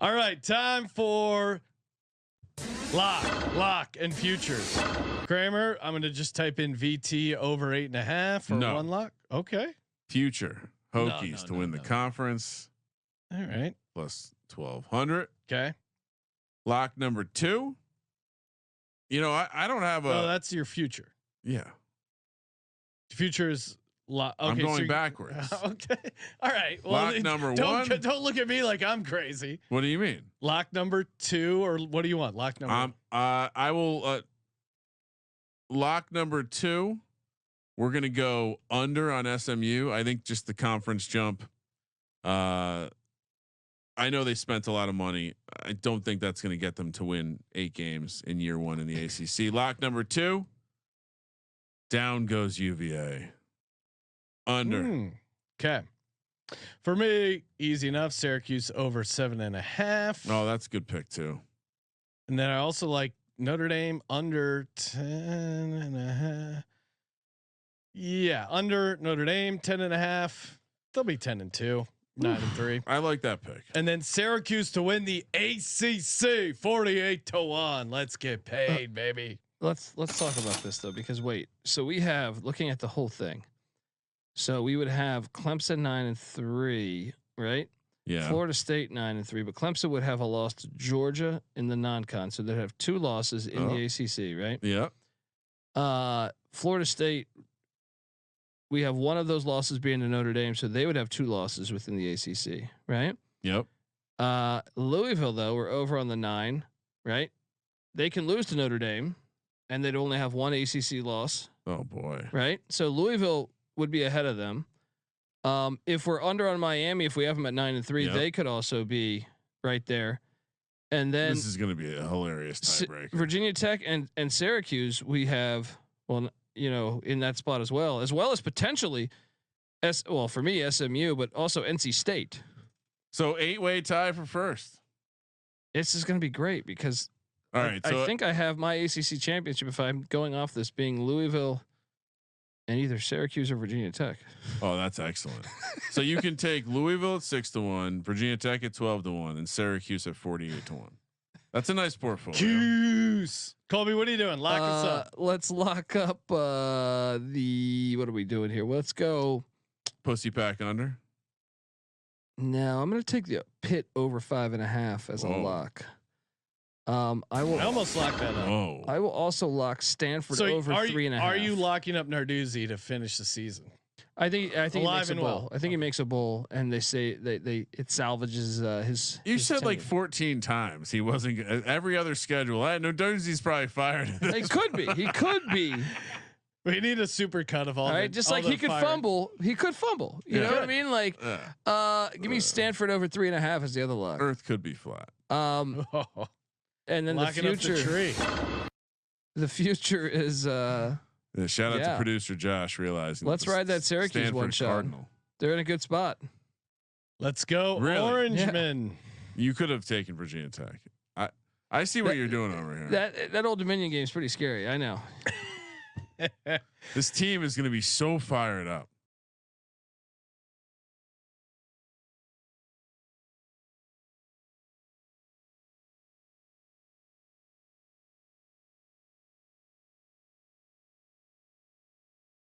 All right, time for lock, and futures. Kramer, I'm going to just type in VT over 8.5 or one lock. Okay. Future Hokies to win the conference. All right. Plus 1,200. Okay. Lock number 2. You know, I don't have a. Oh, that's your future. Yeah. Future is lock. Okay, I'm going backwards. Okay. All right. Well, lock number 1. Don't look at me like I'm crazy. What do you mean? Lock number 2, or what do you want? Lock number. I will. Lock number 2. We're gonna go under on SMU. I think just the conference jump. I know they spent a lot of money. I don't think that's going to get them to win 8 games in year 1 in the ACC. Lock number 2. Down goes UVA. Under. Okay. For me, easy enough. Syracuse over 7.5. Oh, that's a good pick too. And then I also like Notre Dame under 10.5. Yeah, under Notre Dame 10.5. They'll be 10-2. 9-3. I like that pick. And then Syracuse to win the ACC 48-1. Let's get paid, baby. Let's talk about this though, because wait, so we have, looking at the whole thing. So we would have Clemson 9-3, right? Yeah. Florida State 9-3, but Clemson would have a loss to Georgia in the non-con, so they'd have 2 losses in the ACC, right? Yeah. Florida State, we have one of those losses being to Notre Dame, so they would have 2 losses within the ACC, right? Yep. Louisville though, we're over on the 9, right? They can lose to Notre Dame, and they'd only have 1 ACC loss. Oh boy. Right. So Louisville would be ahead of them. If we're under on Miami, if we have them at 9-3, they could also be right there. And then this is going to be a hilarious tiebreaker. Virginia Tech and Syracuse, we have, well, you know, in that spot as well as potentially for me, SMU, but also NC State. So 8-way tie for first. This is going to be great because all right. I think I have my ACC championship, if I'm going off this, being Louisville and either Syracuse or Virginia Tech. Oh, that's excellent. So you can take Louisville at 6-1, Virginia Tech at 12-1, and Syracuse at 48-1. That's a nice portfolio. Juice. Colby, what are you doing? Lock us up. Let's lock up what are we doing here? Let's go Pussy Pack under. No, I'm going to take the Pitt over 5.5 as a lock. I almost locked that up. Oh. I will also lock Stanford over 3.5. Are you locking up Narduzzi to finish the season? I think he makes a bowl. I think he makes a bowl, and they say it salvages his. You his said tenure. like 14 times he wasn't. Every other schedule, Narduzzi's probably fired. He could be. He could be. We need a super cut of all. Right, just like he could fumble. He could fumble. You know what I mean? Like, give me Stanford over 3.5 as the other lock. Earth could be flat. And then locking the future. Up the tree. The future is. Shout out to producer Josh realizing. Let's ride that Syracuse Stanford one shot. Cardinal. They're in a good spot. Let's go, really? Orangemen. Yeah. You could have taken Virginia Tech. I see what you're doing over here. That Old Dominion game is pretty scary. I know. This team is going to be so fired up.